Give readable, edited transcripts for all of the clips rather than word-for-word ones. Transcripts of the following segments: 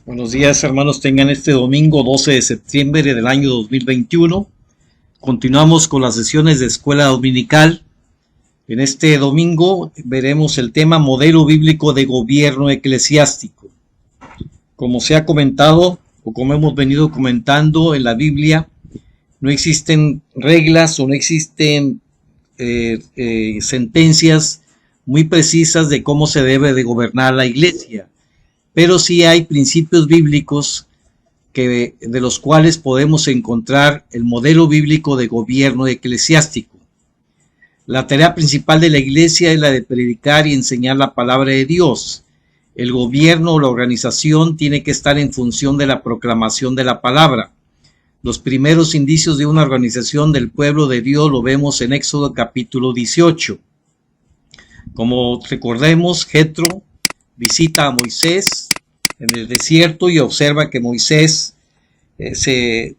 Buenos días, hermanos. Tengan este domingo 12 de septiembre del año 2021. Continuamos con las sesiones de escuela dominical. En este domingo veremos el tema modelo bíblico de gobierno eclesiástico. Como se ha comentado o como hemos venido comentando en la Biblia, no existen reglas o no existen sentencias muy precisas de cómo se debe de gobernar la iglesia. Pero sí hay principios bíblicos de los cuales podemos encontrar el modelo bíblico de gobierno eclesiástico. La tarea principal de la iglesia es la de predicar y enseñar la palabra de Dios. El gobierno o la organización tiene que estar en función de la proclamación de la palabra. Los primeros indicios de una organización del pueblo de Dios lo vemos en Éxodo capítulo 18. Como recordemos, Jetro visita a Moisés en el desierto y observa que Moisés se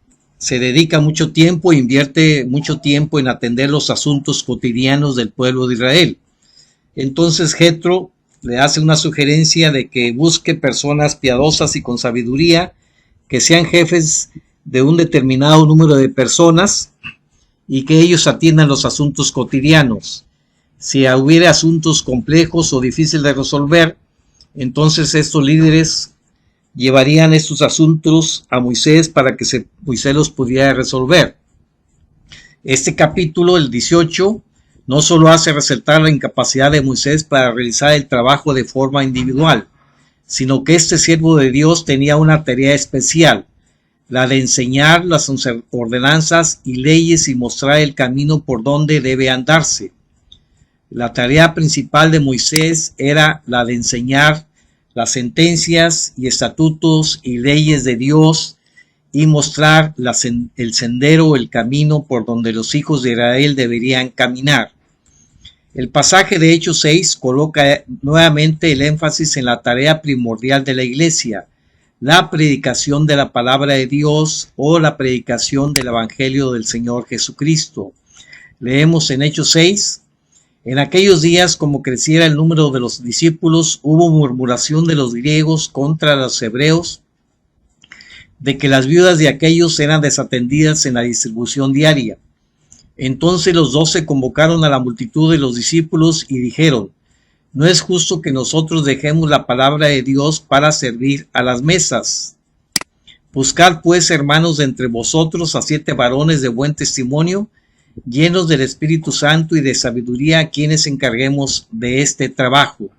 dedica mucho tiempo, invierte mucho tiempo en atender los asuntos cotidianos del pueblo de Israel. Entonces Jetro le hace una sugerencia de que busque personas piadosas y con sabiduría que sean jefes de un determinado número de personas y que ellos atiendan los asuntos cotidianos. Si hubiera asuntos complejos o difíciles de resolver, entonces estos líderes llevarían estos asuntos a Moisés para que Moisés los pudiera resolver. Este capítulo, el 18, no solo hace resaltar la incapacidad de Moisés para realizar el trabajo de forma individual, sino que este siervo de Dios tenía una tarea especial, la de enseñar las ordenanzas y leyes y mostrar el camino por donde debe andarse. La tarea principal de Moisés era la de enseñar las sentencias y estatutos y leyes de Dios y mostrar el sendero, el camino por donde los hijos de Israel deberían caminar. El pasaje de Hechos 6 coloca nuevamente el énfasis en la tarea primordial de la iglesia, la predicación de la palabra de Dios o la predicación del evangelio del Señor Jesucristo. Leemos en Hechos 6: en aquellos días, como creciera el número de los discípulos, hubo murmuración de los griegos contra los hebreos, de que las viudas de aquellos eran desatendidas en la distribución diaria. Entonces los 12 convocaron a la multitud de los discípulos y dijeron: no es justo que nosotros dejemos la palabra de Dios para servir a las mesas. Buscad pues, hermanos, de entre vosotros a 7 varones de buen testimonio, llenos del Espíritu Santo y de sabiduría, a quienes encarguemos de este trabajo.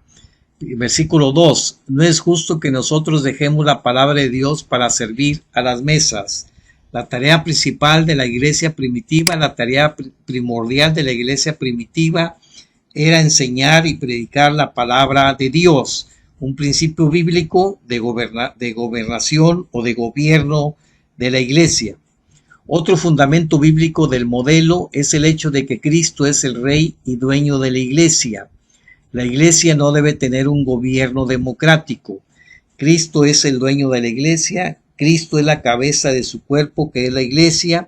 Versículo 2: no es justo que nosotros dejemos la palabra de Dios para servir a las mesas. La tarea principal de la iglesia primitiva, la tarea primordial de la iglesia primitiva era enseñar y predicar la palabra de Dios, un principio bíblico de gobernación o de gobierno de la iglesia. Otro fundamento bíblico del modelo es el hecho de que Cristo es el Rey y dueño de la iglesia. La iglesia no debe tener un gobierno democrático. Cristo es el dueño de la iglesia, Cristo es la cabeza de su cuerpo, que es la iglesia,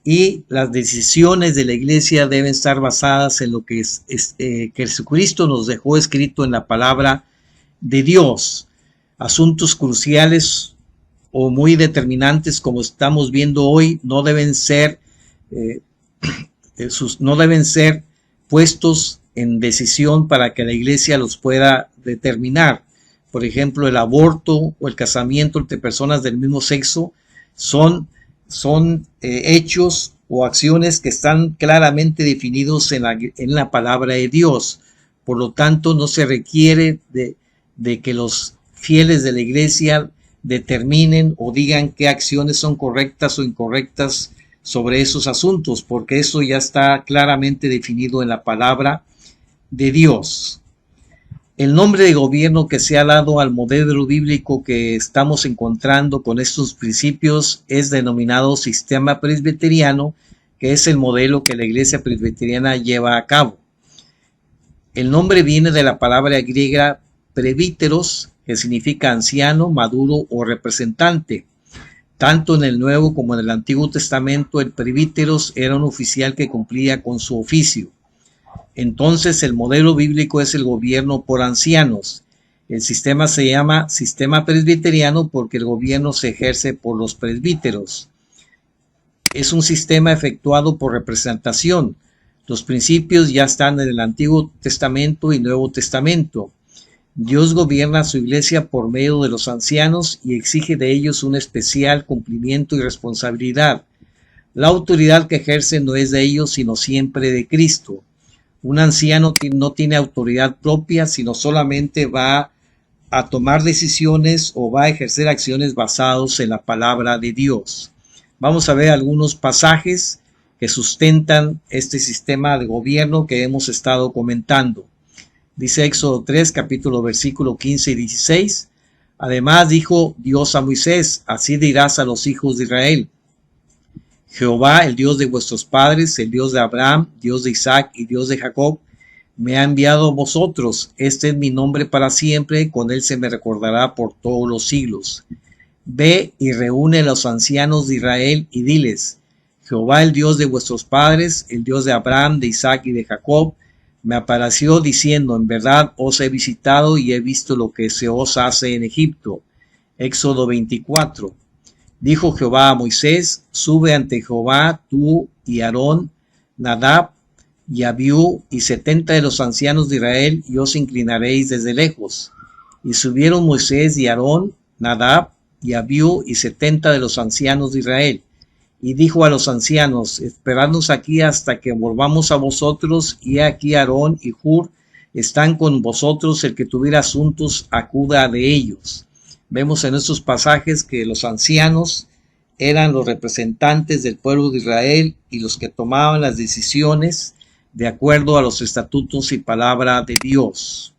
y las decisiones de la iglesia deben estar basadas en lo que que Jesucristo nos dejó escrito en la palabra de Dios. Asuntos cruciales o muy determinantes, como estamos viendo hoy, no deben ser puestos en decisión para que la iglesia los pueda determinar. Por ejemplo, el aborto o el casamiento entre personas del mismo sexo son hechos o acciones que están claramente definidos en la palabra de Dios. Por lo tanto, no se requiere de que los fieles de la iglesia determinen o digan qué acciones son correctas o incorrectas sobre esos asuntos, porque eso ya está claramente definido en la palabra de Dios. El nombre de gobierno que se ha dado al modelo bíblico que estamos encontrando con estos principios es denominado sistema presbiteriano, que es el modelo que la iglesia presbiteriana lleva a cabo. El nombre viene de la palabra griega presbíteros, que significa anciano, maduro o representante. Tanto en el Nuevo como en el Antiguo Testamento, el presbíteros era un oficial que cumplía con su oficio. Entonces, el modelo bíblico es el gobierno por ancianos. El sistema se llama sistema presbiteriano porque el gobierno se ejerce por los presbíteros. Es un sistema efectuado por representación. Los principios ya están en el Antiguo Testamento y Nuevo Testamento. Dios gobierna a su iglesia por medio de los ancianos y exige de ellos un especial cumplimiento y responsabilidad. La autoridad que ejerce no es de ellos, sino siempre de Cristo. Un anciano no tiene autoridad propia, sino solamente va a tomar decisiones o va a ejercer acciones basadas en la palabra de Dios. Vamos a ver algunos pasajes que sustentan este sistema de gobierno que hemos estado comentando. Dice Éxodo 3, capítulo versículo 15 y 16. Además dijo Dios a Moisés, así dirás a los hijos de Israel: Jehová, el Dios de vuestros padres, el Dios de Abraham, Dios de Isaac y Dios de Jacob, me ha enviado a vosotros. Este es mi nombre para siempre, con él se me recordará por todos los siglos. Ve y reúne a los ancianos de Israel y diles: Jehová, el Dios de vuestros padres, el Dios de Abraham, de Isaac y de Jacob, me apareció diciendo: en verdad os he visitado y he visto lo que se os hace en Egipto. Éxodo 24. Dijo Jehová a Moisés: sube ante Jehová tú y Aarón, Nadab y Abiú y 70 de los ancianos de Israel, y os inclinaréis desde lejos. Y subieron Moisés y Aarón, Nadab y Abiú y 70 de los ancianos de Israel. Y dijo a los ancianos: esperadnos aquí hasta que volvamos a vosotros, y aquí Aarón y Hur están con vosotros, el que tuviera asuntos acuda de ellos. Vemos en estos pasajes que los ancianos eran los representantes del pueblo de Israel y los que tomaban las decisiones de acuerdo a los estatutos y palabra de Dios.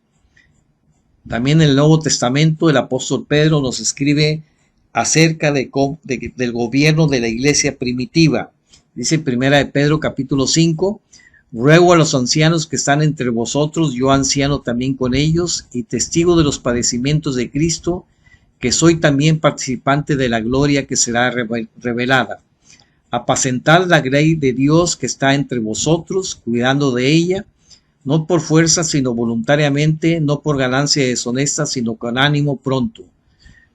También en el Nuevo Testamento el apóstol Pedro nos escribe acerca del gobierno de la iglesia primitiva. Dice en Primera de Pedro capítulo 5: ruego a los ancianos que están entre vosotros, yo anciano también con ellos, y testigo de los padecimientos de Cristo, que soy también participante de la gloria que será revelada. Apacentad la grey de Dios que está entre vosotros, cuidando de ella, no por fuerza, sino voluntariamente, no por ganancia deshonesta, sino con ánimo pronto,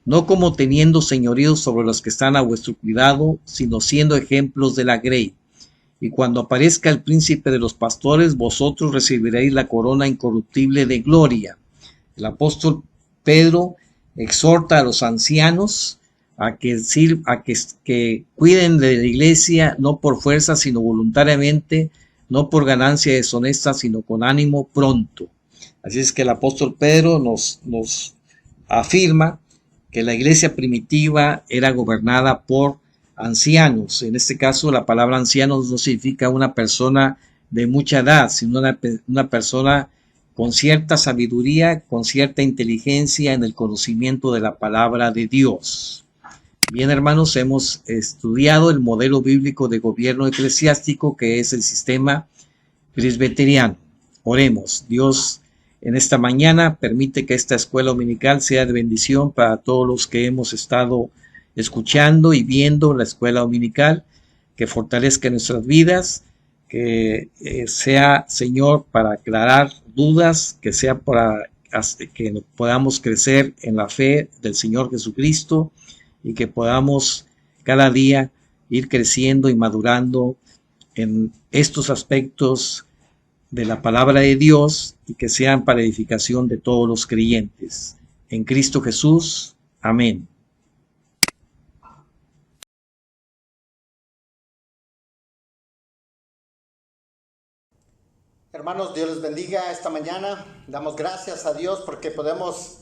no como teniendo señorío sobre los que están a vuestro cuidado, sino siendo ejemplos de la grey. Y cuando aparezca el príncipe de los pastores, vosotros recibiréis la corona incorruptible de gloria. El apóstol Pedro exhorta a los ancianos a que cuiden de la iglesia, no por fuerza, sino voluntariamente, no por ganancia deshonesta, sino con ánimo pronto. Así es que el apóstol Pedro nos afirma que la iglesia primitiva era gobernada por ancianos. En este caso, la palabra ancianos no significa una persona de mucha edad, sino una persona con cierta sabiduría, con cierta inteligencia en el conocimiento de la palabra de Dios. Bien, hermanos, hemos estudiado el modelo bíblico de gobierno eclesiástico, que es el sistema presbiteriano. Oremos. Dios, en esta mañana permite que esta escuela dominical sea de bendición para todos los que hemos estado escuchando y viendo la escuela dominical, que fortalezca nuestras vidas, que sea, Señor, para aclarar dudas, que sea para que podamos crecer en la fe del Señor Jesucristo y que podamos cada día ir creciendo y madurando en estos aspectos de la palabra de Dios y que sean para edificación de todos los creyentes. En Cristo Jesús. Amén. Hermanos, Dios les bendiga esta mañana. Damos gracias a Dios porque podemos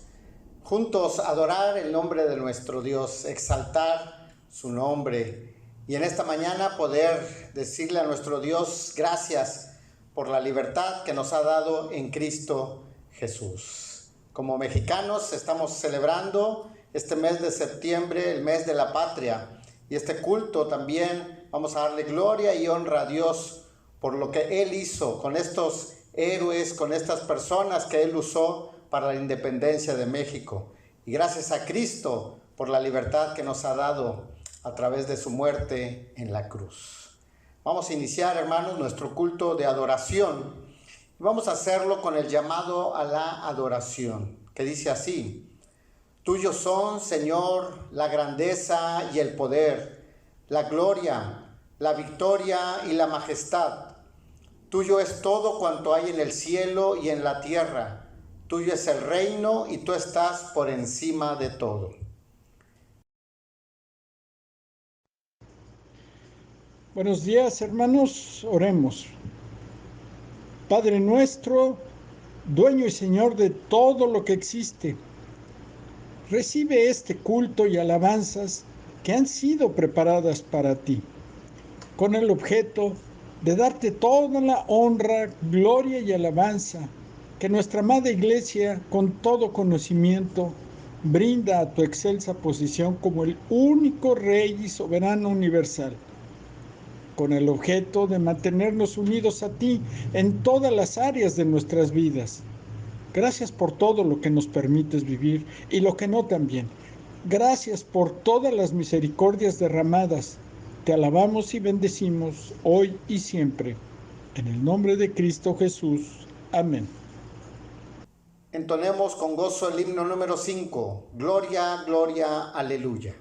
juntos adorar el nombre de nuestro Dios, exaltar su nombre. Y en esta mañana poder decirle a nuestro Dios gracias por la libertad que nos ha dado en Cristo Jesús. Como mexicanos estamos celebrando este mes de septiembre, el mes de la patria. Y este culto también vamos a darle gloria y honra a Dios por lo que Él hizo con estos héroes, con estas personas que Él usó para la independencia de México. Y gracias a Cristo por la libertad que nos ha dado a través de su muerte en la cruz. Vamos a iniciar, hermanos, nuestro culto de adoración. Y vamos a hacerlo con el llamado a la adoración. que dice así: Tuyos son, Señor, la grandeza y el poder, la gloria, la victoria y la majestad. Tuyo es todo cuanto hay en el cielo y en la tierra. Tuyo es el reino y tú estás por encima de todo. Buenos días, hermanos, oremos. Padre nuestro, dueño y Señor de todo lo que existe, recibe este culto y alabanzas que han sido preparadas para ti, con el objeto de darte toda la honra, gloria y alabanza que nuestra amada Iglesia, con todo conocimiento, brinda a tu excelsa posición como el único Rey y Soberano universal, con el objeto de mantenernos unidos a ti en todas las áreas de nuestras vidas. Gracias por todo lo que nos permites vivir y lo que no también. Gracias por todas las misericordias derramadas. Te alabamos y bendecimos hoy y siempre. En el nombre de Cristo Jesús. Amén. Entonemos con gozo el himno número 5. Gloria, gloria, aleluya.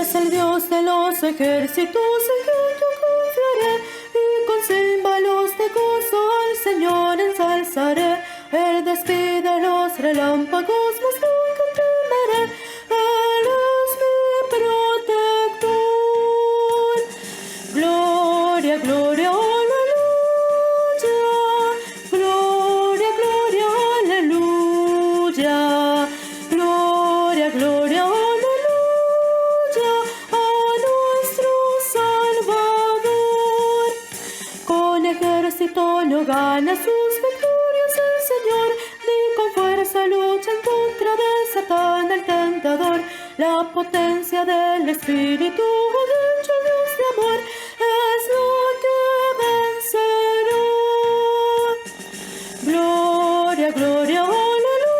Es el Dios de los ejércitos en quien yo confiaré, y con címbalos de gozo al Señor ensalzaré. Él despide los relámpagos, mas nunca temeré. Él es mi protector. Gloria, gloria, aleluya. Gloria, gloria, aleluya. Gloria, gloria, aleluya a nuestro Salvador. Con ejército no gana sus victorias el Señor, ni con fuerza lucha en contra de Satán el tentador. La potencia del Espíritu, dicho Dios de amor, es lo que vencerá. Gloria, gloria, aleluya.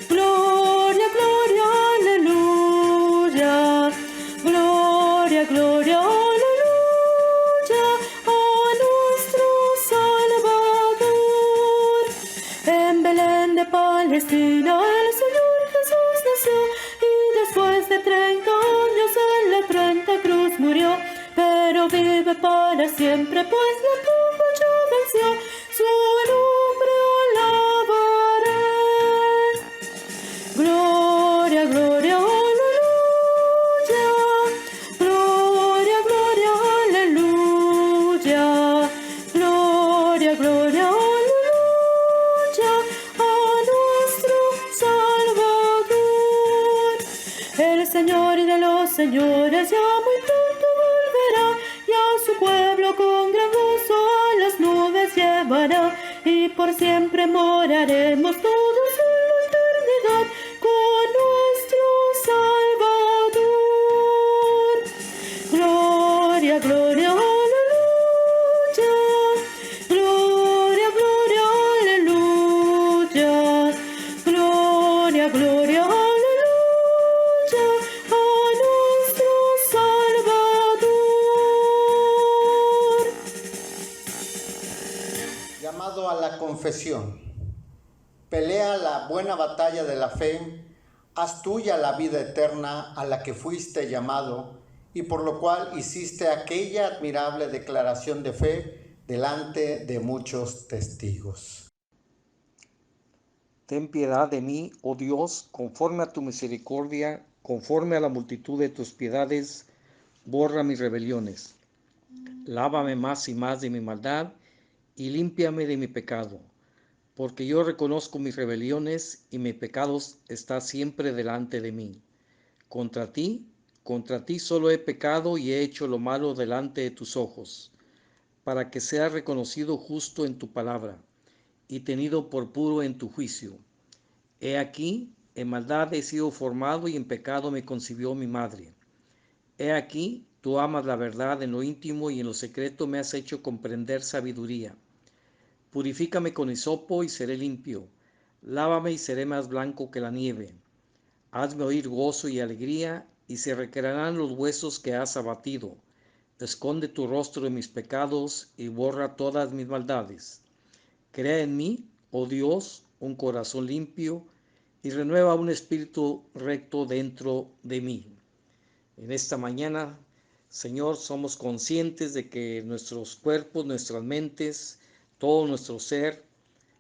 Gloria, gloria, aleluya. Gloria, gloria, aleluya a nuestro Salvador. En Belén de Palestina el Señor Jesús nació, y después de 30 años en la 30 cruz murió. Pero vive para siempre, pues la tumba ya venció. Su nombre alabaré. Gloria, gloria, aleluya. Gloria, gloria, aleluya. Gloria, gloria, aleluya a nuestro Salvador. El Señor de los señores ya muy pronto volverá, y a su pueblo con gran gozo a las nubes llevará, y por siempre moraremos todos en la eternidad con nuestro Salvador. Gloria, gloria, aleluya. Gloria, gloria, aleluya. Gloria, gloria, aleluya a nuestro Salvador. Llamado a la confesión. Pelea la buena batalla de la fe, haz tuya la vida eterna a la que fuiste llamado, y por lo cual hiciste aquella admirable declaración de fe delante de muchos testigos. Ten piedad de mí, oh Dios, conforme a tu misericordia, conforme a la multitud de tus piedades, borra mis rebeliones. Lávame más y más de mi maldad, y límpiame de mi pecado, porque yo reconozco mis rebeliones, y mis pecados están siempre delante de mí. Contra ti solo he pecado y he hecho lo malo delante de tus ojos, para que sea reconocido justo en tu palabra, y tenido por puro en tu juicio. He aquí, en maldad he sido formado, y en pecado me concibió mi madre. He aquí, tú amas la verdad en lo íntimo, y en lo secreto me has hecho comprender sabiduría. Purifícame con hisopo y seré limpio. Lávame y seré más blanco que la nieve. Hazme oír gozo y alegría, y se recrearán los huesos que has abatido. esconde tu rostro de mis pecados y borra todas mis maldades. Crea en mí, oh Dios, un corazón limpio y renueva un espíritu recto dentro de mí. En esta mañana, Señor, somos conscientes de que nuestros cuerpos, nuestras mentes, todo nuestro ser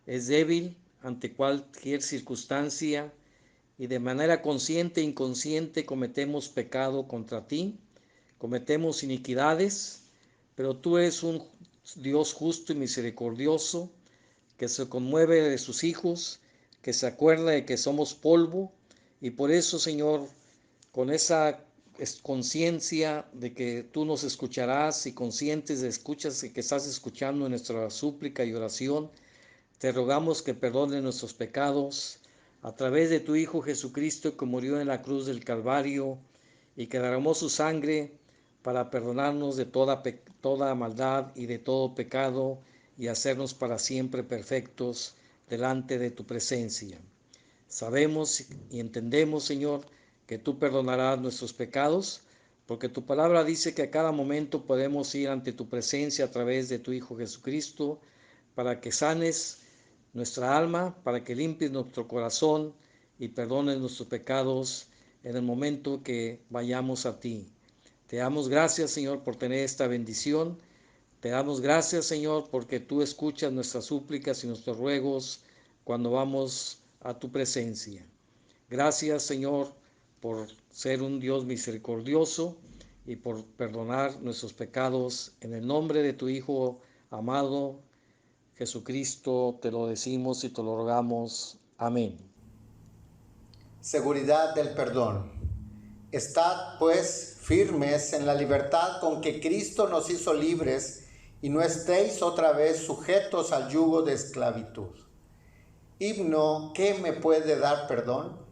es débil ante cualquier circunstancia y de manera consciente e inconsciente cometemos pecado contra ti, cometemos iniquidades, pero tú eres un Dios justo y misericordioso que se conmueve de sus hijos, que se acuerda de que somos polvo y por eso, Señor, con esa conciencia de que tú nos escucharás y conscientes de que estás escuchando nuestra súplica y oración, te rogamos que perdones nuestros pecados a través de tu Hijo Jesucristo que murió en la cruz del Calvario y que derramó su sangre para perdonarnos de toda maldad y de todo pecado y hacernos para siempre perfectos delante de tu presencia. Sabemos y entendemos, Señor, que tú perdonarás nuestros pecados, porque tu palabra dice que a cada momento podemos ir ante tu presencia a través de tu Hijo Jesucristo para que sanes nuestra alma, para que limpies nuestro corazón y perdones nuestros pecados en el momento que vayamos a ti. Te damos gracias, Señor, por tener esta bendición. Te damos gracias, Señor, porque tú escuchas nuestras súplicas y nuestros ruegos cuando vamos a tu presencia. Gracias, Señor, por ser un Dios misericordioso y por perdonar nuestros pecados. En el nombre de tu Hijo amado, Jesucristo, te lo decimos y te lo rogamos. Amén. Seguridad del perdón. Estad, pues, firmes en la libertad con que Cristo nos hizo libres y no estéis otra vez sujetos al yugo de esclavitud. Himno, ¿qué me puede dar perdón?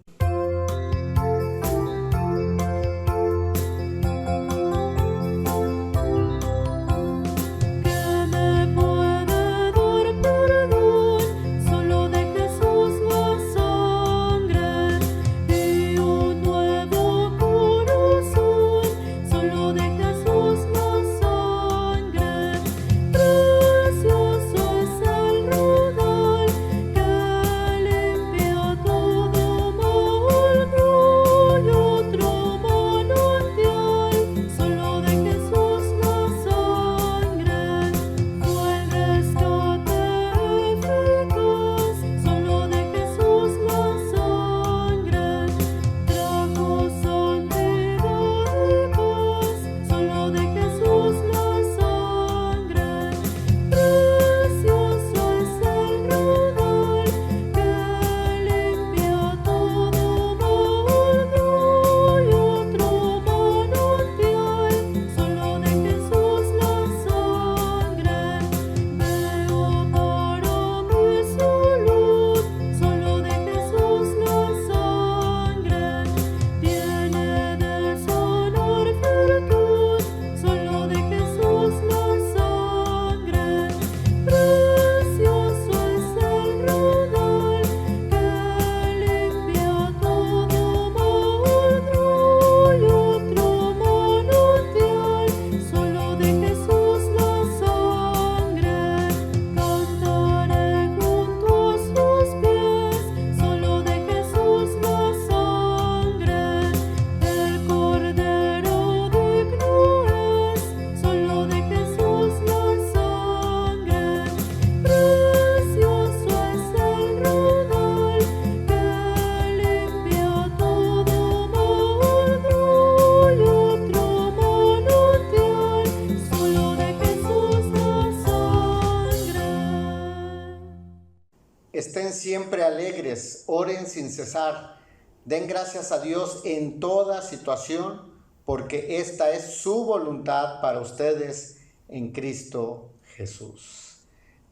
Estén siempre alegres, oren sin cesar, den gracias a Dios en toda situación, porque esta es su voluntad para ustedes en Cristo Jesús.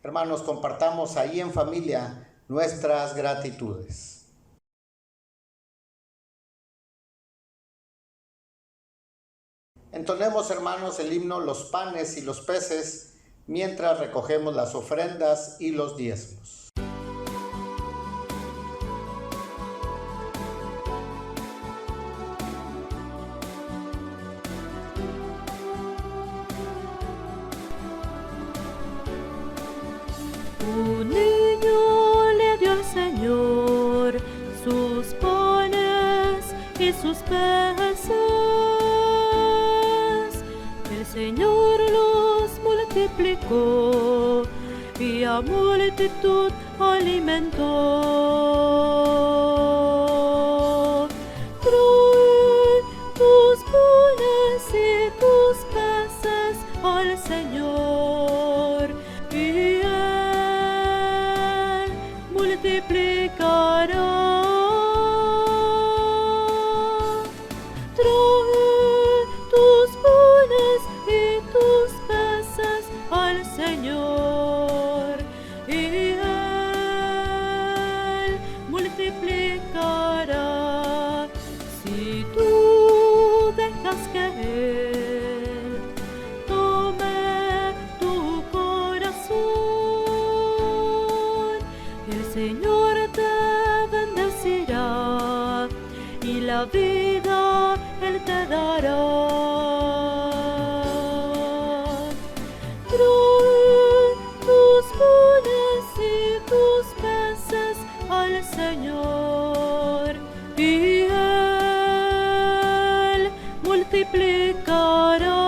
Hermanos, compartamos ahí en familia nuestras gratitudes. Entonemos, hermanos, el himno Los panes y los peces, mientras recogemos las ofrendas y los diezmos. Un niño le dio el Señor sus panes y sus peces. El Señor los multiplicó y a multitud alimentó. Trae tus panes y tus peces al Señor y Él multiplicará. Trae tus panes y tus peces al Señor y Él multiplicará. Si tú dejas que Él tome tu corazón, el Señor te bendecirá y la vida Él te dará. Trae tus panes y tus peces al Señor y Él multiplicará.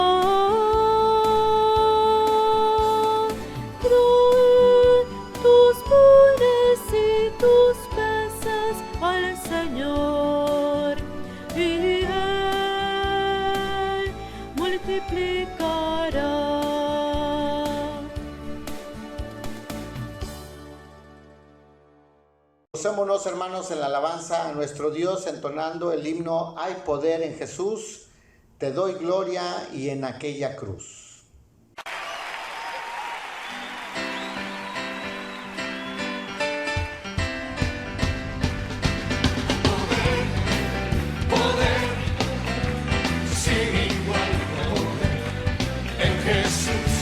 Trae tus panes y tus peces al Señor y Él multiplicará. Gocémonos, hermanos, en la alabanza a nuestro Dios, entonando el himno Hay poder en Jesús, te doy gloria y en aquella cruz.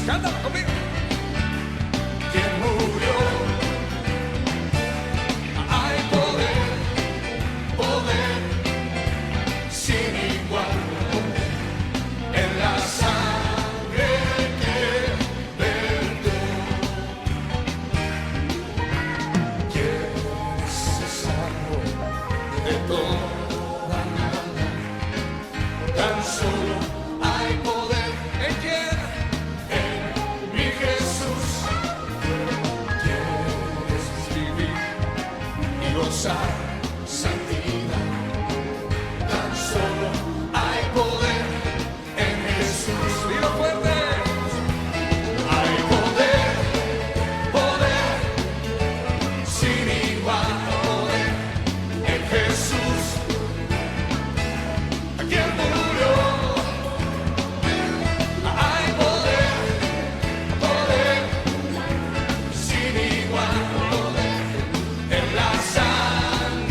Cántalo conmigo. Quien murió. Hay poder, poder sin igual en la sangre que vertió. Quien se salvó de toda maldad. Tan solo hay poder en quien. Santidad, tan solo hay poder en Jesús. Dilo fuerte. Hay poder, poder sin igual, poder en Jesús, a quien murió. Hay poder, poder sin igual, poder en la sangre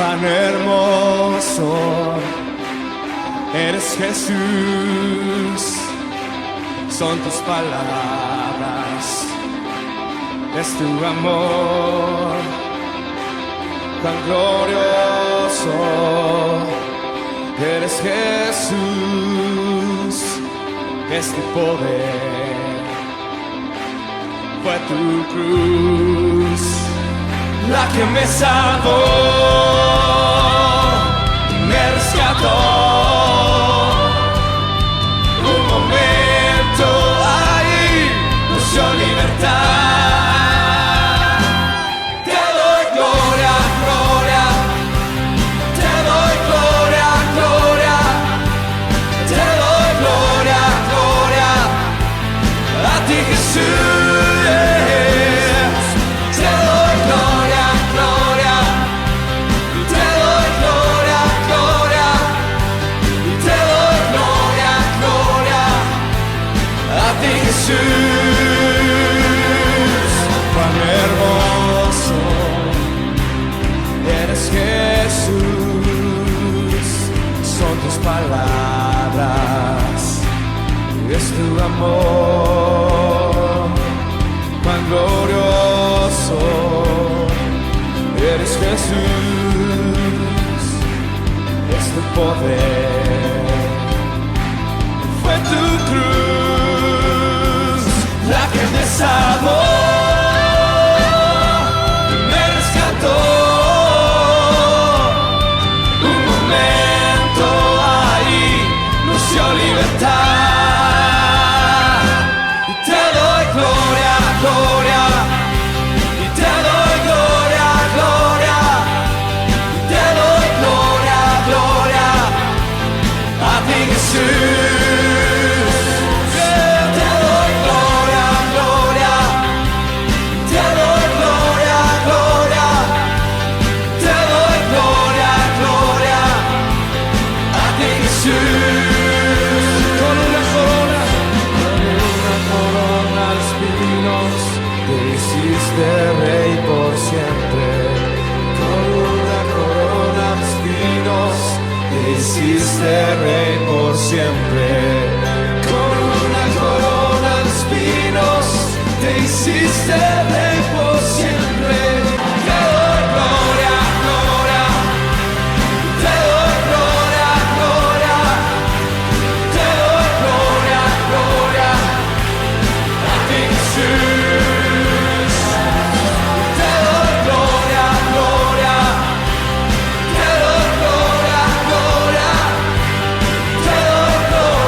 cuán hermoso eres, Jesús. Son tus palabras, es tu amor, cuán glorioso eres, Jesús. Es tu poder, fue tu cruz la que me salvó, me rescató. Un momento ahí nos dio libertad. Te doy gloria, gloria, te doy gloria, gloria, te doy gloria, gloria a ti, Jesús. Te doy gloria, gloria, te doy gloria, gloria, te doy gloria, gloria a ti, Jesús. Cuán hermoso eres, Jesús. Son tus palabras, es tu amor, cuán glorioso eres, Jesús. Es tu poder, fue tu cruz la que me salvó, me rescató. Un momento ahí nos dio libertad. Y te doy gloria, gloria, y te doy gloria, gloria, y te doy gloria, gloria a ti, Jesús. Te doy gloria, gloria, te doy gloria, gloria, te doy gloria, gloria a ti, Jesús. Con una corona de espinos, te hiciste rey por siempre. Con una corona de espinos, te hiciste rey por siempre. Con una corona de espinos, te hiciste rey por siempre. Te doy gloria, gloria, te doy gloria, gloria, te doy gloria, gloria a ti, Jesús. Te doy gloria, gloria, te doy gloria, gloria, te doy gloria,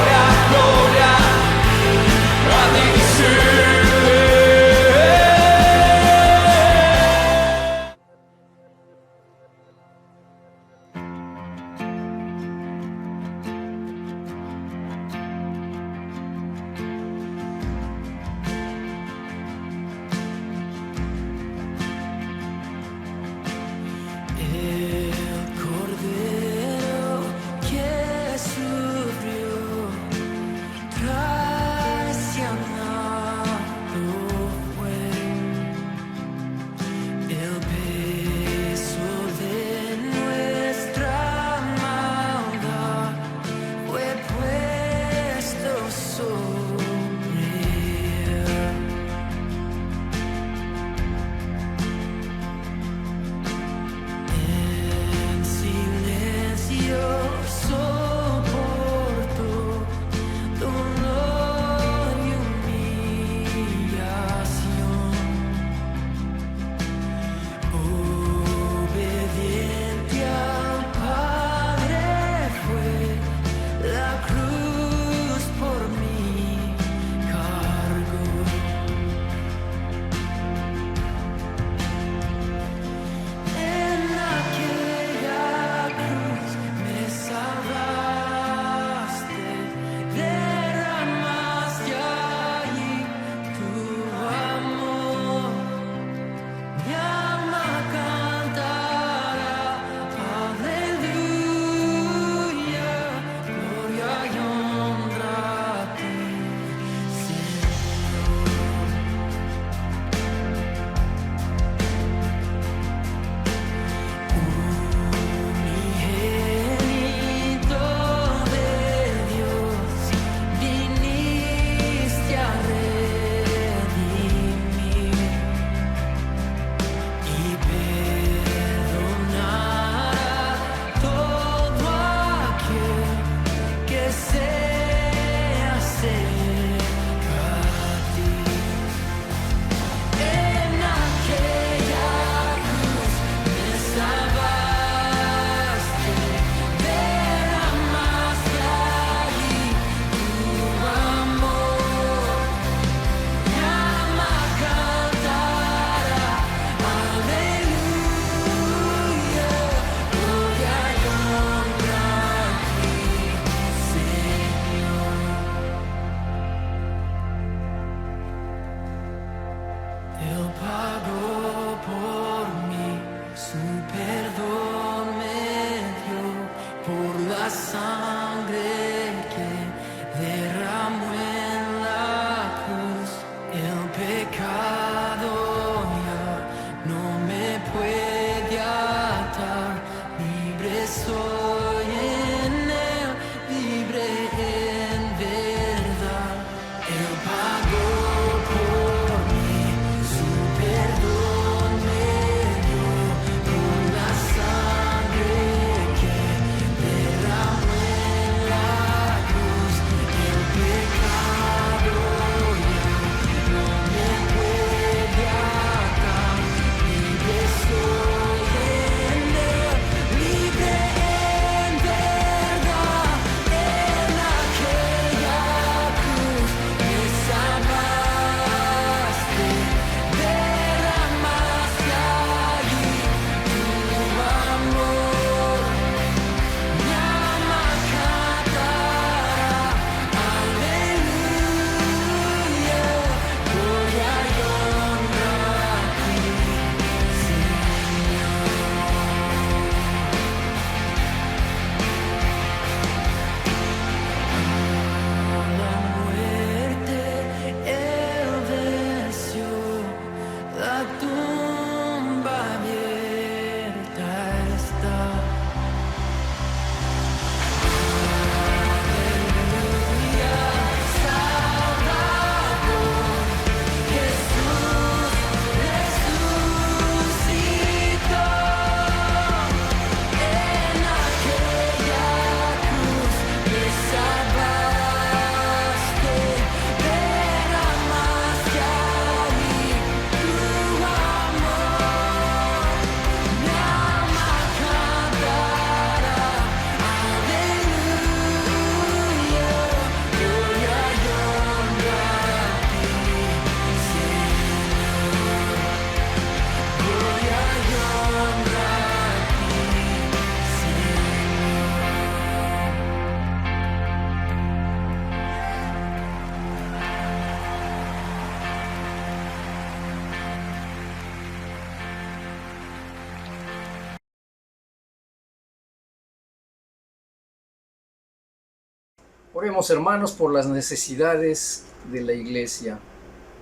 Oremos, hermanos, por las necesidades de la iglesia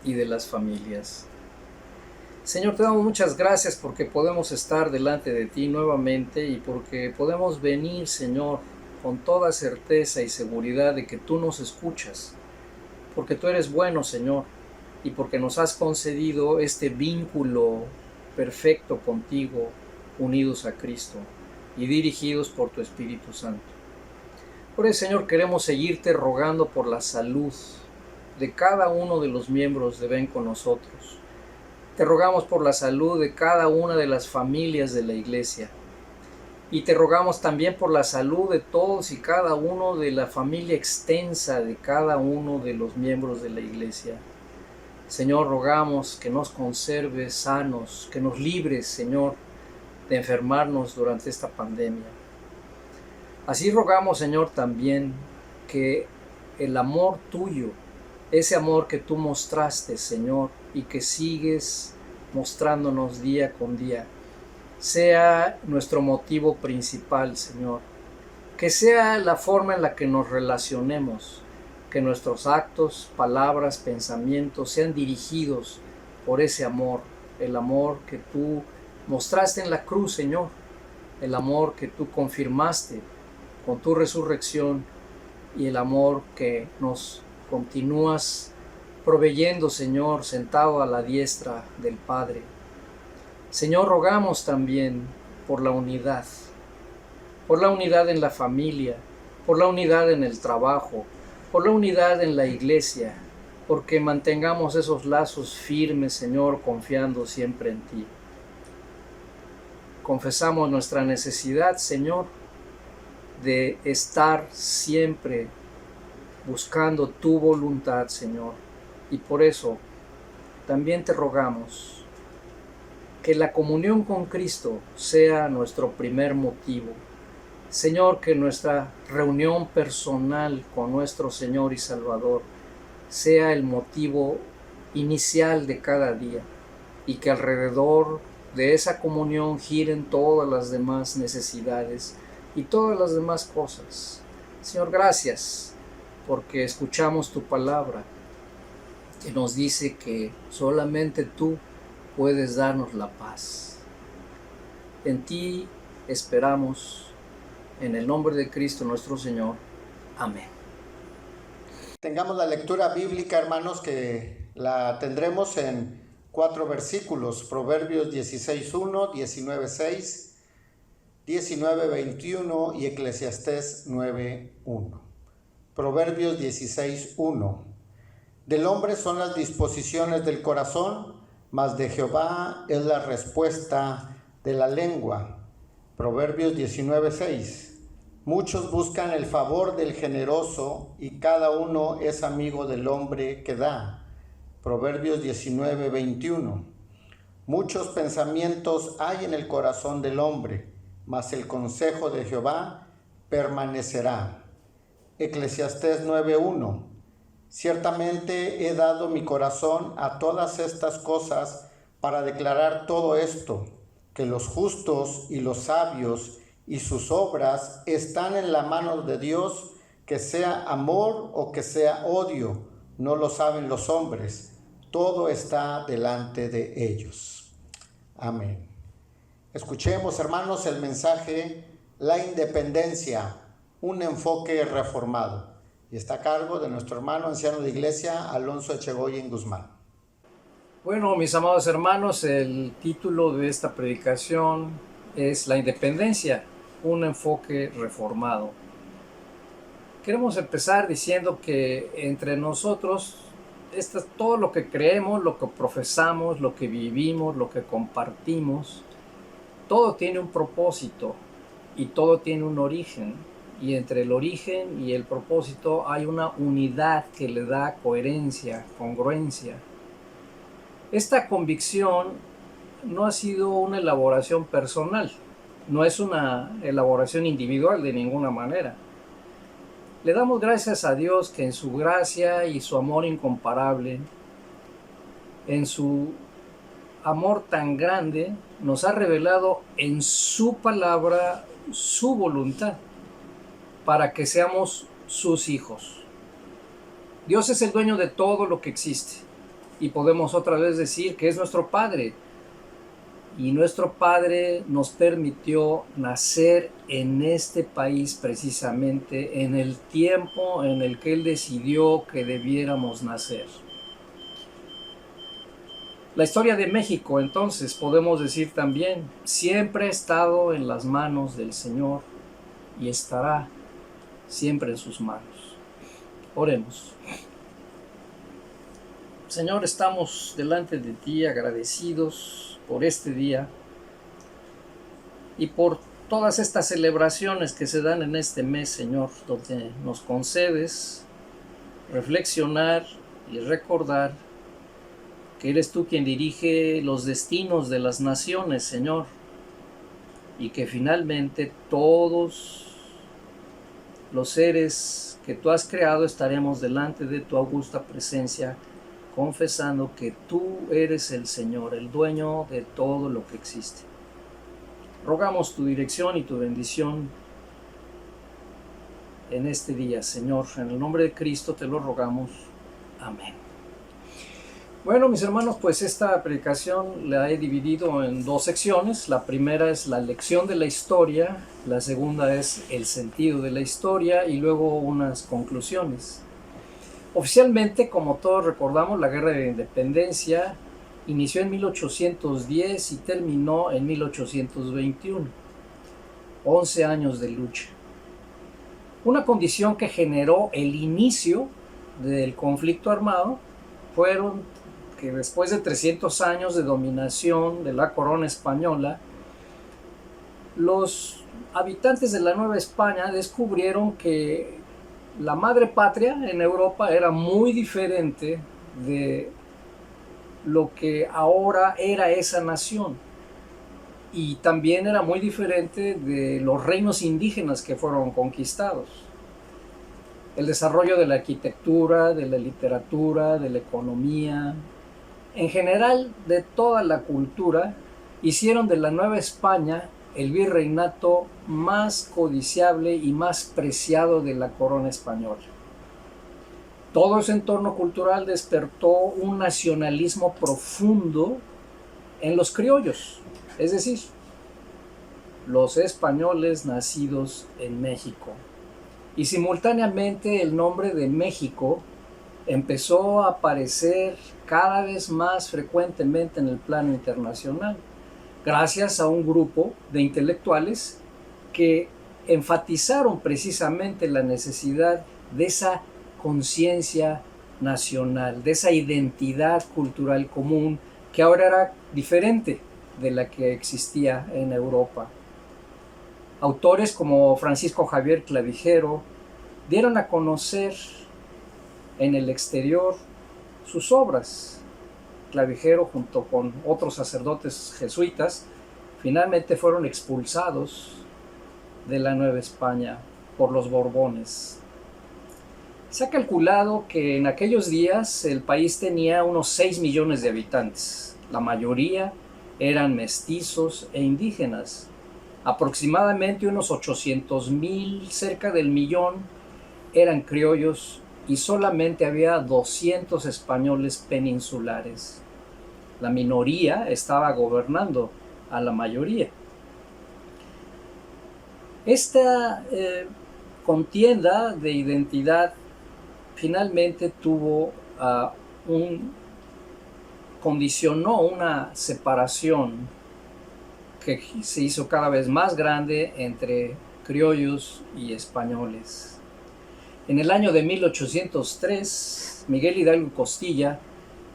y de las familias. Señor, te damos muchas gracias porque podemos estar delante de ti nuevamente y porque podemos venir, Señor, con toda certeza y seguridad de que tú nos escuchas, porque tú eres bueno, Señor, y porque nos has concedido este vínculo perfecto contigo, unidos a Cristo y dirigidos por tu Espíritu Santo. Por eso, Señor, queremos seguirte rogando por la salud de cada uno de los miembros de Ven con Nosotros. Te rogamos por la salud de cada una de las familias de la iglesia. Y te rogamos también por la salud de todos y cada uno de la familia extensa de cada uno de los miembros de la iglesia. Señor, rogamos que nos conserves sanos, que nos libres, Señor, de enfermarnos durante esta pandemia. Así rogamos, Señor, también que el amor tuyo, ese amor que tú mostraste, Señor, y que sigues mostrándonos día con día, sea nuestro motivo principal, Señor. Que sea la forma en la que nos relacionemos, que nuestros actos, palabras, pensamientos sean dirigidos por ese amor, el amor que tú mostraste en la cruz, Señor, el amor que tú confirmaste con tu resurrección y el amor que nos continúas proveyendo, Señor, sentado a la diestra del Padre. Señor, rogamos también por la unidad en la familia, por la unidad en el trabajo, por la unidad en la iglesia, porque mantengamos esos lazos firmes, Señor, confiando siempre en ti. Confesamos nuestra necesidad, Señor, de estar siempre buscando tu voluntad, Señor, y por eso también te rogamos que la comunión con Cristo sea nuestro primer motivo. Señor, que nuestra reunión personal con nuestro Señor y Salvador sea el motivo inicial de cada día y que alrededor de esa comunión giren todas las demás necesidades y todas las demás cosas. Señor, gracias porque escuchamos tu palabra que nos dice que solamente tú puedes darnos la paz. En ti esperamos, en el nombre de Cristo nuestro Señor. Amén. Tengamos la lectura bíblica, hermanos, que la tendremos en 4 versículos: Proverbios 16:1, 19:6, 19:21 y Eclesiastés 9:1. Proverbios 16:1. Del hombre son las disposiciones del corazón, mas de Jehová es la respuesta de la lengua. Proverbios 19:6. Muchos buscan el favor del generoso y cada uno es amigo del hombre que da. Proverbios 19:21. Muchos pensamientos hay en el corazón del hombre, mas el consejo de Jehová permanecerá. Eclesiastés 9:1. Ciertamente he dado mi corazón a todas estas cosas para declarar todo esto, que los justos y los sabios y sus obras están en la mano de Dios, que sea amor o que sea odio, no lo saben los hombres, todo está delante de ellos. Amén. Escuchemos, hermanos, el mensaje La Independencia, un enfoque reformado, y está a cargo de nuestro hermano anciano de iglesia, Alonso Echegoyen Guzmán. Bueno, mis amados hermanos, el título de esta predicación es La Independencia, un enfoque reformado. Queremos empezar diciendo que entre nosotros, todo lo que creemos, lo que profesamos, lo que vivimos, lo que compartimos, todo tiene un propósito y todo tiene un origen. Y entre el origen y el propósito hay una unidad que le da coherencia, congruencia. Esta convicción no ha sido una elaboración personal, no es una elaboración individual de ninguna manera. Le damos gracias a Dios que en su gracia y su amor incomparable, en su amor tan grande, nos ha revelado en su palabra su voluntad, para que seamos sus hijos. Dios es el dueño de todo lo que existe y podemos otra vez decir que es nuestro Padre. Y nuestro Padre nos permitió nacer en este país precisamente en el tiempo en el que Él decidió que debiéramos nacer. La historia de México, entonces, podemos decir también, siempre ha estado en las manos del Señor y estará siempre en sus manos. Oremos. Señor, estamos delante de ti agradecidos por este día y por todas estas celebraciones que se dan en este mes, Señor, donde nos concedes reflexionar y recordar que eres tú quien dirige los destinos de las naciones, Señor, y que finalmente todos los seres que tú has creado estaremos delante de tu augusta presencia, confesando que tú eres el Señor, el dueño de todo lo que existe. Rogamos tu dirección y tu bendición en este día, Señor. En el nombre de Cristo te lo rogamos. Amén. Bueno, mis hermanos, pues esta predicación la he dividido en dos secciones. La primera es la lección de la historia, la segunda es el sentido de la historia y luego unas conclusiones. Oficialmente, como todos recordamos, la Guerra de Independencia inició en 1810 y terminó en 1821. 11 años de lucha. Una condición que generó el inicio del conflicto armado fueron que después de 300 años de dominación de la corona española, los habitantes de la Nueva España descubrieron que la madre patria en Europa era muy diferente de lo que ahora era esa nación. Y también era muy diferente de los reinos indígenas que fueron conquistados. El desarrollo de la arquitectura, de la literatura, de la economía, en general de toda la cultura, hicieron de la Nueva España el virreinato más codiciable y más preciado de la corona española. Todo ese entorno cultural despertó un nacionalismo profundo en los criollos, es decir, los españoles nacidos en México. Y simultáneamente el nombre de México empezó a aparecer cada vez más frecuentemente en el plano internacional, gracias a un grupo de intelectuales que enfatizaron precisamente la necesidad de esa conciencia nacional, de esa identidad cultural común que ahora era diferente de la que existía en Europa. Autores como Francisco Javier Clavijero dieron a conocer en el exterior sus obras. Clavijero, junto con otros sacerdotes jesuitas, finalmente fueron expulsados de la Nueva España por los Borbones. Se ha calculado que en aquellos días el país tenía unos 6 millones de habitantes. La mayoría eran mestizos e indígenas. Aproximadamente unos 800,000, cerca del millón, eran criollos y solamente había 200 españoles peninsulares. La minoría estaba gobernando a la mayoría. Esta contienda de identidad finalmente condicionó una separación que se hizo cada vez más grande entre criollos y españoles. En el año de 1803, Miguel Hidalgo Costilla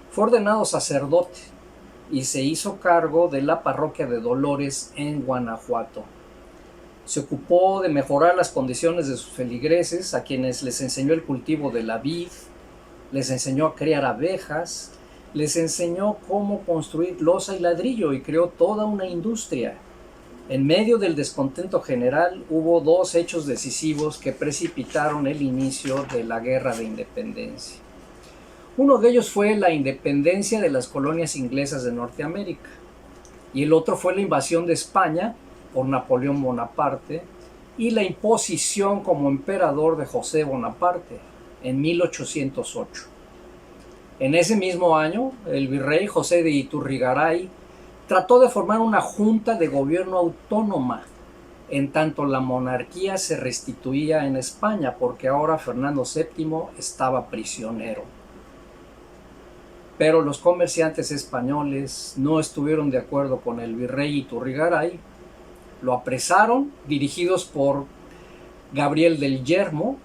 fue ordenado sacerdote y se hizo cargo de la parroquia de Dolores en Guanajuato. Se ocupó de mejorar las condiciones de sus feligreses, a quienes les enseñó el cultivo de la vid, les enseñó a criar abejas, les enseñó cómo construir loza y ladrillo y creó toda una industria. En medio del descontento general hubo dos hechos decisivos que precipitaron el inicio de la Guerra de Independencia. Uno de ellos fue la independencia de las colonias inglesas de Norteamérica y el otro fue la invasión de España por Napoleón Bonaparte y la imposición como emperador de José Bonaparte en 1808. En ese mismo año, el virrey José de Iturrigaray trató de formar una junta de gobierno autónoma, en tanto la monarquía se restituía en España, porque ahora Fernando VII estaba prisionero. Pero los comerciantes españoles no estuvieron de acuerdo con el virrey Iturrigaray, lo apresaron, dirigidos por Gabriel del Yermo,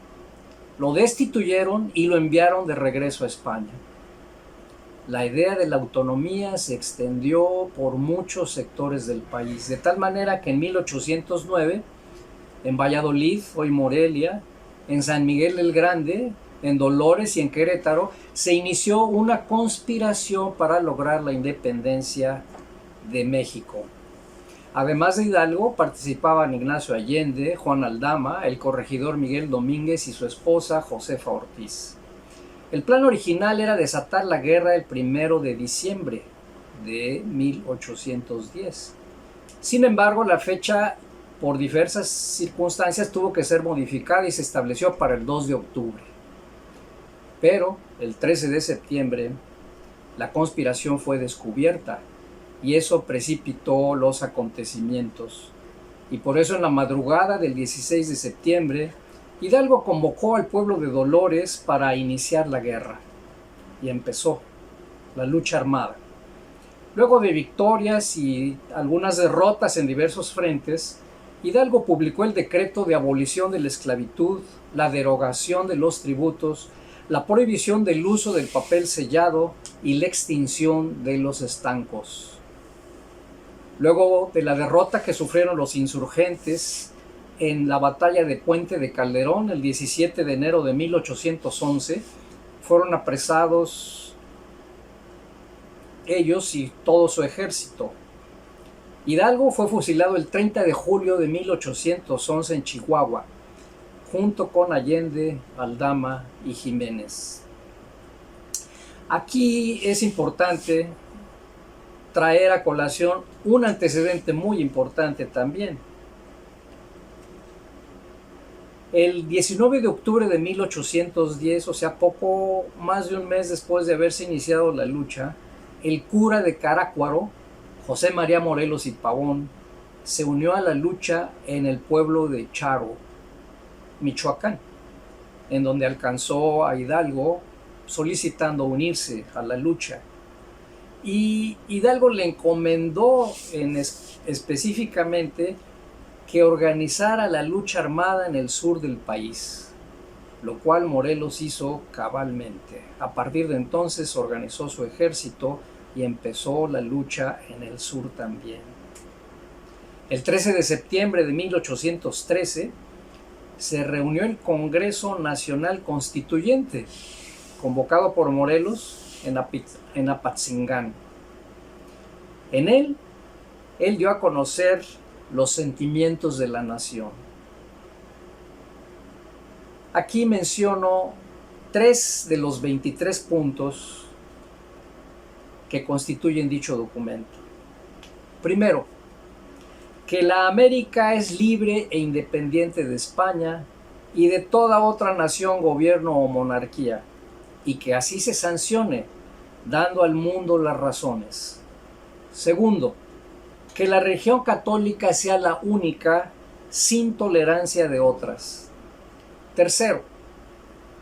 lo destituyeron y lo enviaron de regreso a España. La idea de la autonomía se extendió por muchos sectores del país, de tal manera que en 1809, en Valladolid, hoy Morelia, en San Miguel el Grande, en Dolores y en Querétaro, se inició una conspiración para lograr la independencia de México. Además de Hidalgo, participaban Ignacio Allende, Juan Aldama, el corregidor Miguel Domínguez y su esposa Josefa Ortiz. El plan original era desatar la guerra el 1 de diciembre de 1810. Sin embargo, la fecha, por diversas circunstancias, tuvo que ser modificada y se estableció para el 2 de octubre. Pero el 13 de septiembre, la conspiración fue descubierta y eso precipitó los acontecimientos. Y por eso en la madrugada del 16 de septiembre, Hidalgo convocó al pueblo de Dolores para iniciar la guerra. Y empezó la lucha armada. Luego de victorias y algunas derrotas en diversos frentes, Hidalgo publicó el decreto de abolición de la esclavitud, la derogación de los tributos, la prohibición del uso del papel sellado y la extinción de los estancos. Luego de la derrota que sufrieron los insurgentes en la batalla de Puente de Calderón el 17 de enero de 1811, fueron apresados ellos y todo su ejército. Hidalgo fue fusilado el 30 de julio de 1811 en Chihuahua, junto con Allende, Aldama y Jiménez. Aquí es importante traer a colación un antecedente muy importante también. El 19 de octubre de 1810, o sea, poco más de un mes después de haberse iniciado la lucha, el cura de Carácuaro, José María Morelos y Pavón, se unió a la lucha en el pueblo de Charo, Michoacán, en donde alcanzó a Hidalgo solicitando unirse a la lucha. Y Hidalgo le encomendó específicamente que organizara la lucha armada en el sur del país, lo cual Morelos hizo cabalmente. A partir de entonces organizó su ejército y empezó la lucha en el sur también. El 13 de septiembre de 1813 se reunió el Congreso Nacional Constituyente, convocado por Morelos en Apatzingán. En él dio a conocer los sentimientos de la nación. Aquí menciono 3 de los 23 puntos que constituyen dicho documento. Primero, que la América es libre e independiente de España y de toda otra nación, gobierno o monarquía, y que así se sancione, dando al mundo las razones. Segundo, que la religión católica sea la única, sin tolerancia de otras. Tercero,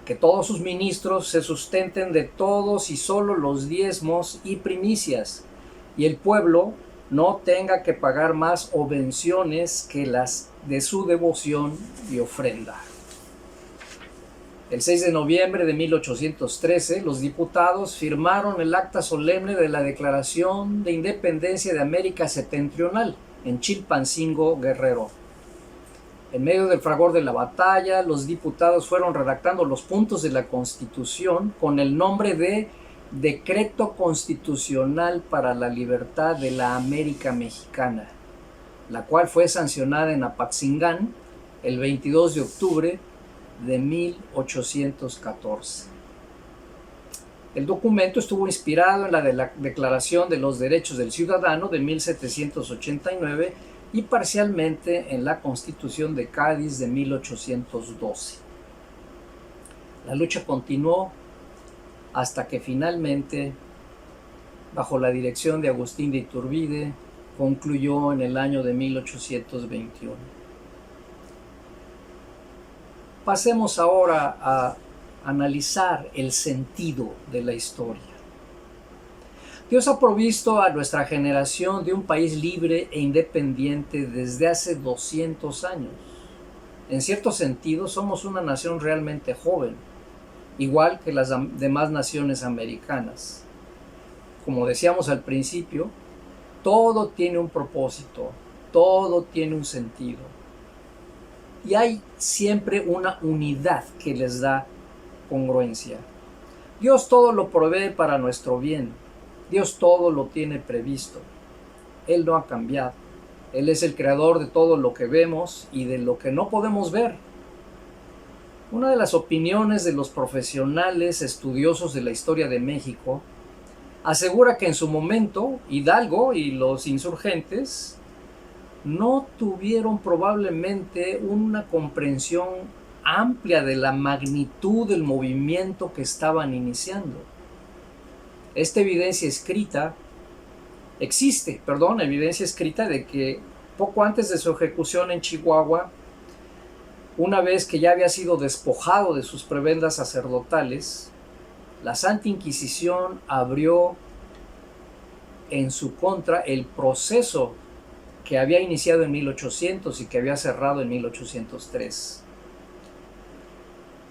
que todos sus ministros se sustenten de todos y solo los diezmos y primicias, y el pueblo no tenga que pagar más obvenciones que las de su devoción y ofrenda. El 6 de noviembre de 1813, los diputados firmaron el acta solemne de la Declaración de Independencia de América Septentrional en Chilpancingo, Guerrero. En medio del fragor de la batalla, los diputados fueron redactando los puntos de la Constitución con el nombre de Decreto Constitucional para la Libertad de la América Mexicana, la cual fue sancionada en Apatzingán el 22 de octubre de 1814. El documento estuvo inspirado en la Declaración de los Derechos del Ciudadano de 1789 y parcialmente en la Constitución de Cádiz de 1812. La lucha continuó hasta que finalmente, bajo la dirección de Agustín de Iturbide, concluyó en el año de 1821. Pasemos ahora a analizar el sentido de la historia. Dios ha provisto a nuestra generación de un país libre e independiente desde hace 200 años. En cierto sentido, somos una nación realmente joven, igual que las demás naciones americanas. Como decíamos al principio, todo tiene un propósito, todo tiene un sentido. Y hay siempre una unidad que les da congruencia. Dios todo lo provee para nuestro bien. Dios todo lo tiene previsto. Él no ha cambiado. Él es el creador de todo lo que vemos y de lo que no podemos ver. Una de las opiniones de los profesionales estudiosos de la historia de México asegura que en su momento Hidalgo y los insurgentes no tuvieron probablemente una comprensión amplia de la magnitud del movimiento que estaban iniciando. Esta evidencia escrita de que poco antes de su ejecución en Chihuahua, una vez que ya había sido despojado de sus prebendas sacerdotales, la Santa Inquisición abrió en su contra el proceso que había iniciado en 1800 y que había cerrado en 1803.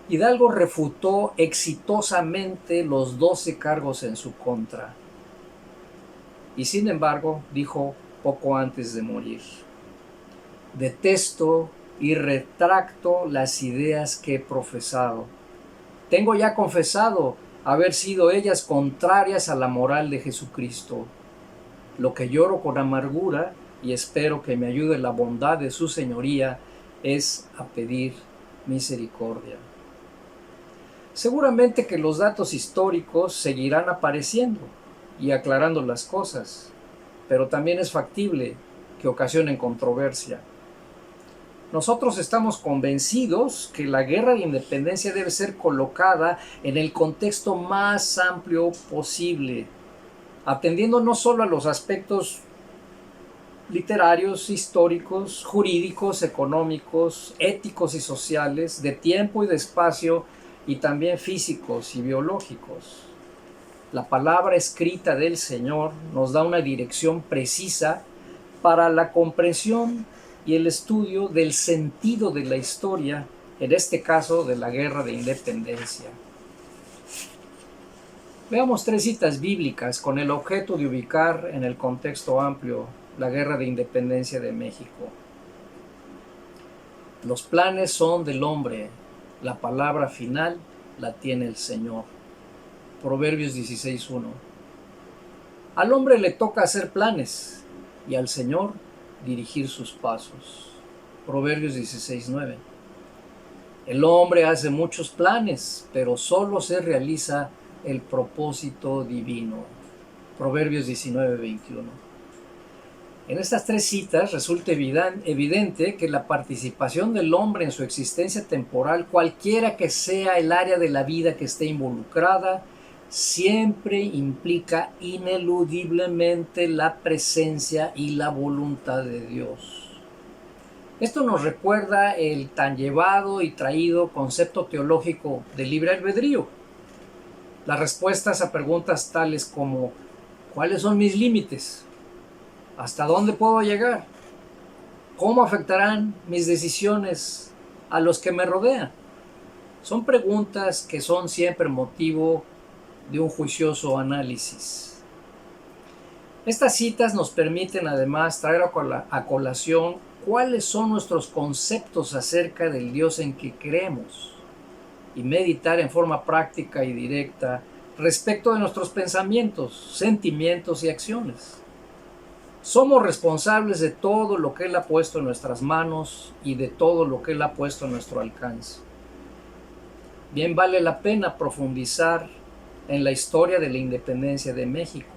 Hidalgo refutó exitosamente los 12 cargos en su contra y sin embargo dijo poco antes de morir: detesto y retracto las ideas que he profesado. Tengo ya confesado haber sido ellas contrarias a la moral de Jesucristo. Lo que lloro con amargura y espero que me ayude la bondad de su señoría es a pedir misericordia. Seguramente que los datos históricos seguirán apareciendo y aclarando las cosas, pero también es factible que ocasionen controversia. Nosotros estamos convencidos que la guerra de independencia debe ser colocada en el contexto más amplio posible, atendiendo no solo a los aspectos literarios, históricos, jurídicos, económicos, éticos y sociales, de tiempo y de espacio, y también físicos y biológicos. La palabra escrita del Señor nos da una dirección precisa para la comprensión y el estudio del sentido de la historia, en este caso de la Guerra de Independencia. Veamos 3 citas bíblicas con el objeto de ubicar en el contexto amplio la Guerra de Independencia de México. Los planes son del hombre, la palabra final la tiene el Señor. Proverbios 16:1. Al hombre le toca hacer planes y al Señor dirigir sus pasos. Proverbios 16:9. El hombre hace muchos planes, pero solo se realiza el propósito divino. Proverbios 19:21. En estas 3 citas resulta evidente que la participación del hombre en su existencia temporal, cualquiera que sea el área de la vida que esté involucrada, siempre implica ineludiblemente la presencia y la voluntad de Dios. Esto nos recuerda el tan llevado y traído concepto teológico de libre albedrío. Las respuestas a preguntas tales como ¿cuáles son mis límites? ¿Hasta dónde puedo llegar? ¿Cómo afectarán mis decisiones a los que me rodean? Son preguntas que son siempre motivo de un juicioso análisis. Estas citas nos permiten además traer a colación cuáles son nuestros conceptos acerca del Dios en que creemos y meditar en forma práctica y directa respecto de nuestros pensamientos, sentimientos y acciones. Somos responsables de todo lo que Él ha puesto en nuestras manos y de todo lo que Él ha puesto a nuestro alcance. Bien vale la pena profundizar en la historia de la independencia de México,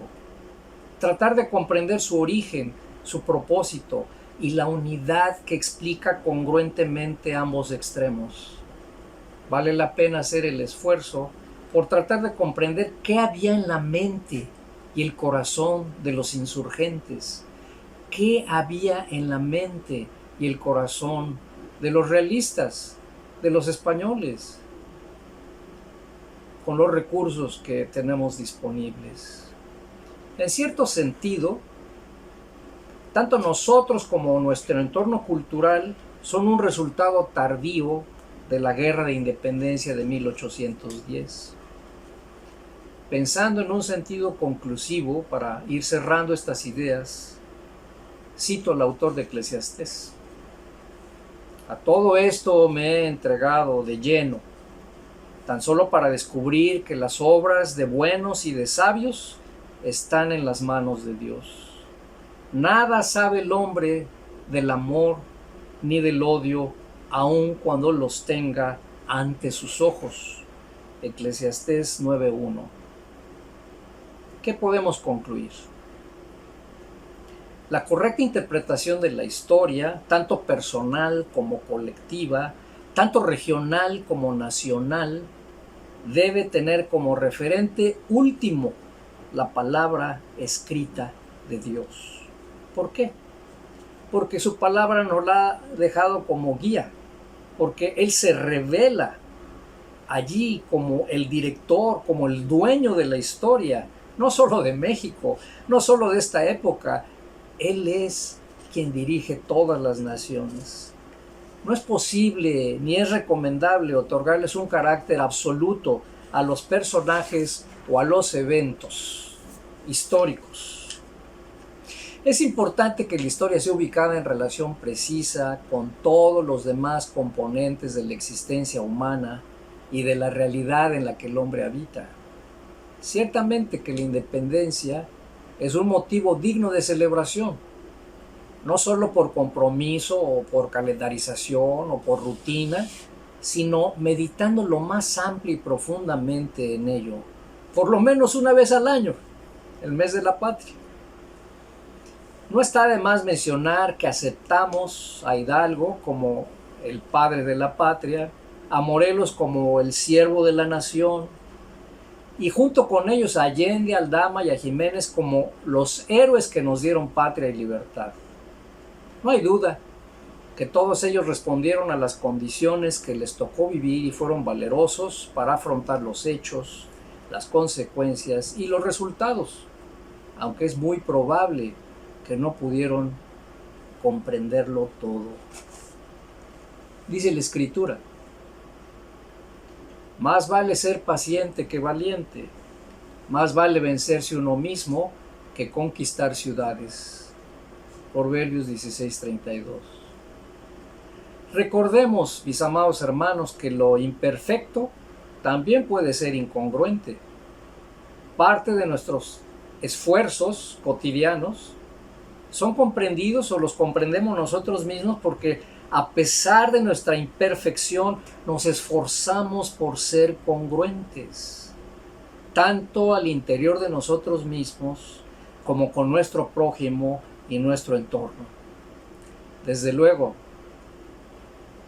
tratar de comprender su origen, su propósito y la unidad que explica congruentemente ambos extremos. Vale la pena hacer el esfuerzo por tratar de comprender qué había en la mente y el corazón de los insurgentes, qué había en la mente y el corazón de los realistas, de los españoles, con los recursos que tenemos disponibles. En cierto sentido, tanto nosotros como nuestro entorno cultural son un resultado tardío de la Guerra de Independencia de 1810. Pensando en un sentido conclusivo, para ir cerrando estas ideas, cito al autor de Eclesiastés: a todo esto me he entregado de lleno, tan solo para descubrir que las obras de buenos y de sabios están en las manos de Dios. Nada sabe el hombre del amor ni del odio, aun cuando los tenga ante sus ojos. Eclesiastés 9:1. ¿Qué podemos concluir? La correcta interpretación de la historia, tanto personal como colectiva, tanto regional como nacional, debe tener como referente último la palabra escrita de Dios. ¿Por qué? Porque su palabra nos la ha dejado como guía, porque Él se revela allí como el director, como el dueño de la historia, no solo de México, no solo de esta época. Él es quien dirige todas las naciones. No es posible ni es recomendable otorgarles un carácter absoluto a los personajes o a los eventos históricos. Es importante que la historia sea ubicada en relación precisa con todos los demás componentes de la existencia humana y de la realidad en la que el hombre habita. Ciertamente que la independencia es un motivo digno de celebración, no solo por compromiso o por calendarización o por rutina, sino meditando lo más amplio y profundamente en ello, por lo menos una vez al año, el mes de la patria. No está de más mencionar que aceptamos a Hidalgo como el padre de la patria, a Morelos como el siervo de la nación, y junto con ellos a Allende, a Aldama y a Jiménez como los héroes que nos dieron patria y libertad. No hay duda que todos ellos respondieron a las condiciones que les tocó vivir y fueron valerosos para afrontar los hechos, las consecuencias y los resultados, aunque es muy probable que no pudieron comprenderlo todo. Dice la Escritura: más vale ser paciente que valiente, más vale vencerse uno mismo que conquistar ciudades. Proverbios 16:32. Recordemos, mis amados hermanos, que lo imperfecto también puede ser incongruente. Parte de nuestros esfuerzos cotidianos son comprendidos o los comprendemos nosotros mismos porque a pesar de nuestra imperfección nos esforzamos por ser congruentes, tanto al interior de nosotros mismos como con nuestro prójimo y nuestro entorno. Desde luego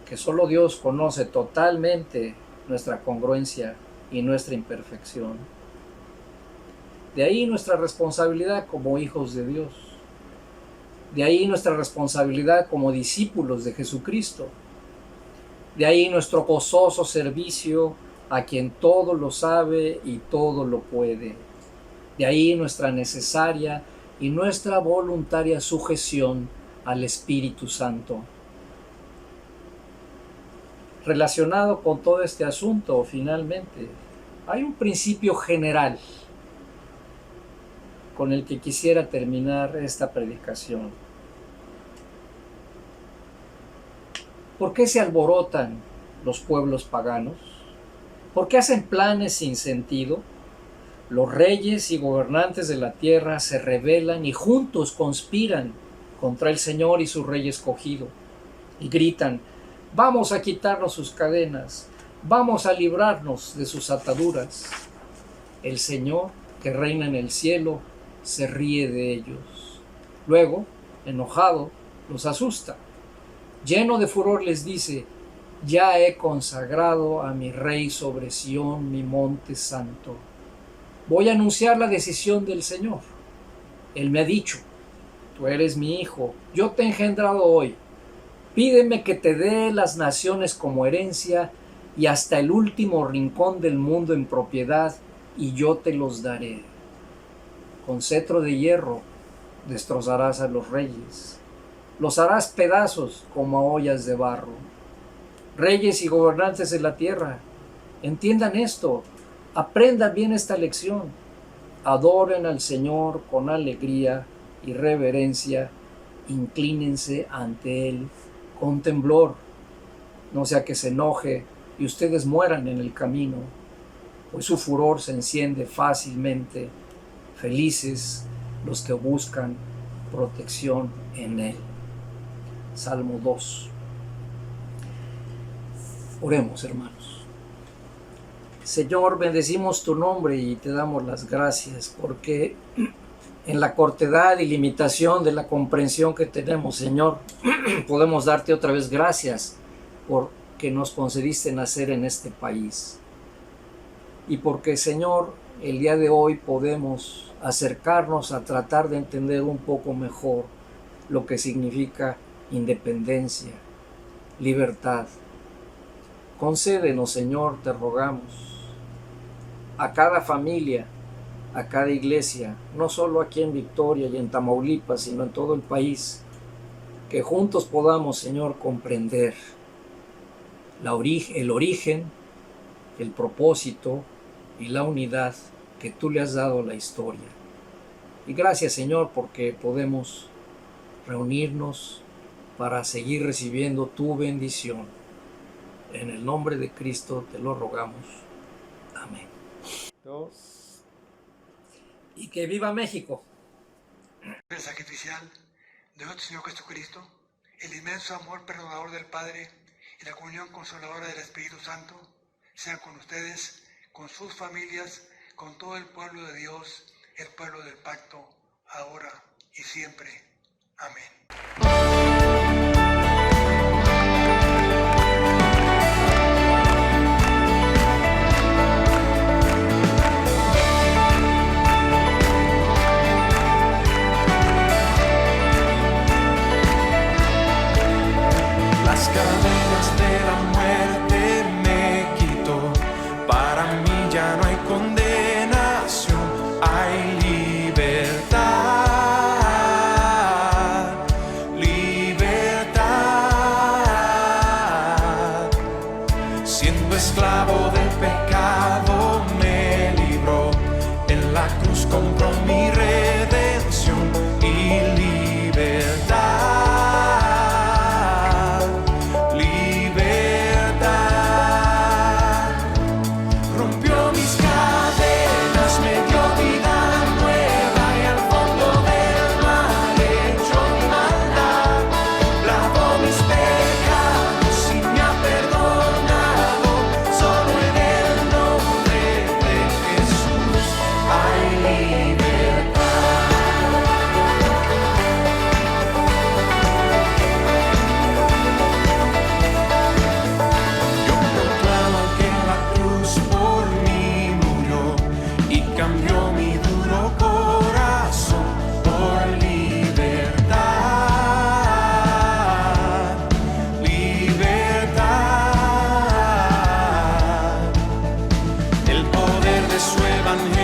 que solo Dios conoce totalmente nuestra congruencia y nuestra imperfección. De ahí nuestra responsabilidad como hijos de Dios. De ahí nuestra responsabilidad como discípulos de Jesucristo. De ahí nuestro gozoso servicio a quien todo lo sabe y todo lo puede. De ahí nuestra necesaria y nuestra voluntaria sujeción al Espíritu Santo. Relacionado con todo este asunto, finalmente, hay un principio general con el que quisiera terminar esta predicación. ¿Por qué se alborotan los pueblos paganos? ¿Por qué hacen planes sin sentido? Los reyes y gobernantes de la tierra se rebelan y juntos conspiran contra el Señor y su rey escogido, y gritan: vamos a quitarnos sus cadenas, vamos a librarnos de sus ataduras. El Señor, que reina en el cielo, se ríe de ellos. Luego, enojado, los asusta. Lleno de furor les dice: ya he consagrado a mi rey sobre Sión, mi monte santo. Voy a anunciar la decisión del Señor. Él me ha dicho: tú eres mi hijo, yo te he engendrado hoy. Pídeme que te dé las naciones como herencia y hasta el último rincón del mundo en propiedad, y yo te los daré. Con cetro de hierro destrozarás a los reyes, los harás pedazos como a ollas de barro. Reyes y gobernantes de la tierra, entiendan esto, aprendan bien esta lección, adoren al Señor con alegría y reverencia, inclínense ante Él con temblor, no sea que se enoje y ustedes mueran en el camino, pues su furor se enciende fácilmente. Felices los que buscan protección en Él. Salmo 2. Oremos, hermanos. Señor, bendecimos tu nombre y te damos las gracias porque en la cortedad y limitación de la comprensión que tenemos, Señor, podemos darte otra vez gracias porque nos concediste nacer en este país. Y porque, Señor, el día de hoy podemos acercarnos a tratar de entender un poco mejor lo que significa independencia, libertad. Concédenos, Señor, te rogamos, a cada familia, a cada iglesia, no solo aquí en Victoria y en Tamaulipas, sino en todo el país, que juntos podamos, Señor, comprender el origen, el propósito y la unidad que tú le has dado a la historia. Y gracias, Señor, porque podemos reunirnos para seguir recibiendo tu bendición. En el nombre de Cristo te lo rogamos. Amén. 2. Y que viva México. El sacrificial de nuestro Señor Jesucristo, el inmenso amor perdonador del Padre y la comunión consoladora del Espíritu Santo sean con ustedes, con sus familias, con todo el pueblo de Dios, el pueblo del pacto, ahora y siempre. Amén. Las cadenas de la muerte me quitó, para mí ya no hay condenación, hay libertad, libertad. Siendo esclavo del pecado me libró, en la cruz compró mi redención y libertad. El poder de su evangelio